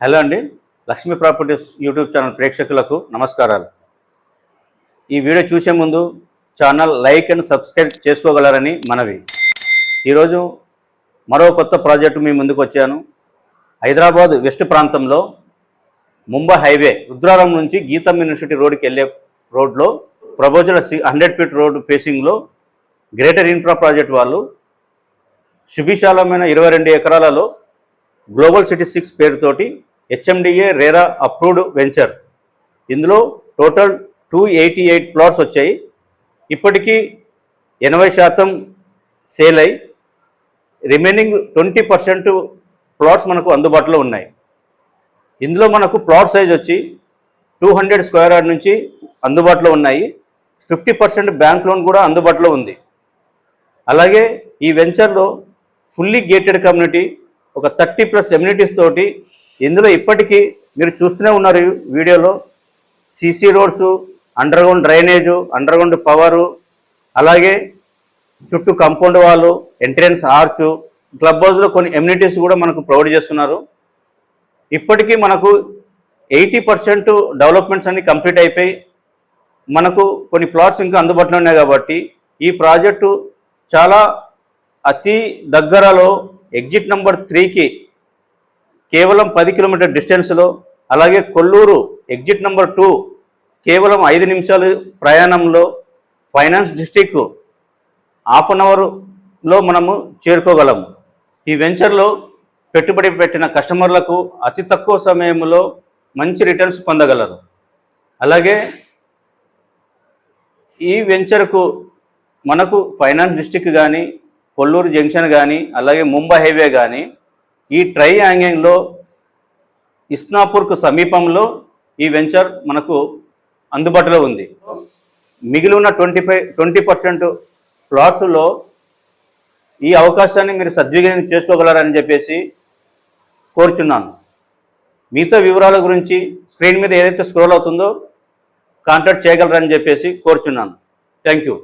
Hello అండి, Lakshmi properties YouTube channel ప్రేక్షకులకు నమస్కారాలు. ఈ వీడియో చూసే ముందు ఛానల్ లైక్ అండ్ సబ్స్క్రైబ్ చేసుకోగలరని మనవి. ఈరోజు మరో కొత్త ప్రాజెక్టు మీ ముందుకు వచ్చాను. హైదరాబాద్ వెస్ట్ ప్రాంతంలో ముంబై హైవే రుద్రారం నుంచి గీతం యూనివర్సిటీ రోడ్కి వెళ్ళే రోడ్లో ప్రపోజల్ 100 ఫీట్ రోడ్ ఫేసింగ్లో గ్రేటర్ ఇన్ఫ్రా ప్రాజెక్ట్ వాళ్ళు సువిశాలమైన 22 ఎకరాలలో గ్లోబల్ సిటీ 6 పేరుతోటి హెచ్ఎండిఏ రేరా అప్రూవ్డ్ వెంచర్. ఇందులో టోటల్ 288 ప్లాట్స్ వచ్చాయి. ఇప్పటికీ 80% సేల్ అయి రిమైనింగ్ 20% ప్లాట్స్ మనకు అందుబాటులో ఉన్నాయి. ఇందులో మనకు ప్లాట్ సైజ్ వచ్చి 200 స్క్వేర్ యార్డ్ నుంచి అందుబాటులో ఉన్నాయి. 50% బ్యాంక్ లోన్ కూడా అందుబాటులో ఉంది. అలాగే ఈ వెంచర్లో ఫుల్లీ గేటెడ్ కమ్యూనిటీ, ఒక 30+ ఎమ్యూనిటీస్ తోటి ఇందులో ఇప్పటికీ మీరు చూస్తూనే ఉన్నారు వీడియోలో CC roads, underground drainage, underground power, అలాగే చుట్టూ కాంపౌండ్ వాళ్ళు, ఎంట్రన్స్ ఆర్చ్, క్లబ్ హౌస్లో కొన్ని ఎమ్యూనిటీస్ కూడా మనకు ప్రొవైడ్ చేస్తున్నారు. ఇప్పటికీ మనకు 80% డెవలప్మెంట్స్ అన్ని కంప్లీట్ అయిపోయి మనకు కొన్ని ప్లాట్స్ ఇంకా అందుబాటులో ఉన్నాయి. కాబట్టి ఈ ప్రాజెక్టు చాలా అతి దగ్గరలో ఎగ్జిట్ నెంబర్ 3కి కేవలం 10 కిలోమీటర్ డిస్టెన్స్లో, అలాగే కొల్లూరు ఎగ్జిట్ నెంబర్ 2 కేవలం 5 నిమిషాలు ప్రయాణంలో, ఫైనాన్స్ డిస్ట్రిక్ట్ ½ అన్ అవర్లో మనము చేరుకోగలము. ఈ వెంచర్లో పెట్టుబడి పెట్టిన కస్టమర్లకు అతి తక్కువ సమయంలో మంచి రిటర్న్స్ పొందగలరు. అలాగే ఈ వెంచర్కు మనకు ఫైనాన్స్ డిస్ట్రిక్ట్ కానీ, కొల్లూరు జంక్షన్ కానీ, అలాగే ముంబై హైవే కానీ, ఈ ట్రై యాంగిల్లో ఇస్నాపూర్కు సమీపంలో ఈ వెంచర్ మనకు అందుబాటులో ఉంది. మిగిలి ఉన్న 20% ప్లాట్స్లో ఈ అవకాశాన్ని మీరు సద్వినియోగం చేసుకోగలరని చెప్పేసి కోరుచున్నాను. మిగతా వివరాల గురించి స్క్రీన్ మీద ఏదైతే స్క్రోల్ అవుతుందో కాంటాక్ట్ చేయగలరని చెప్పేసి కోరుచున్నాను. Thank you.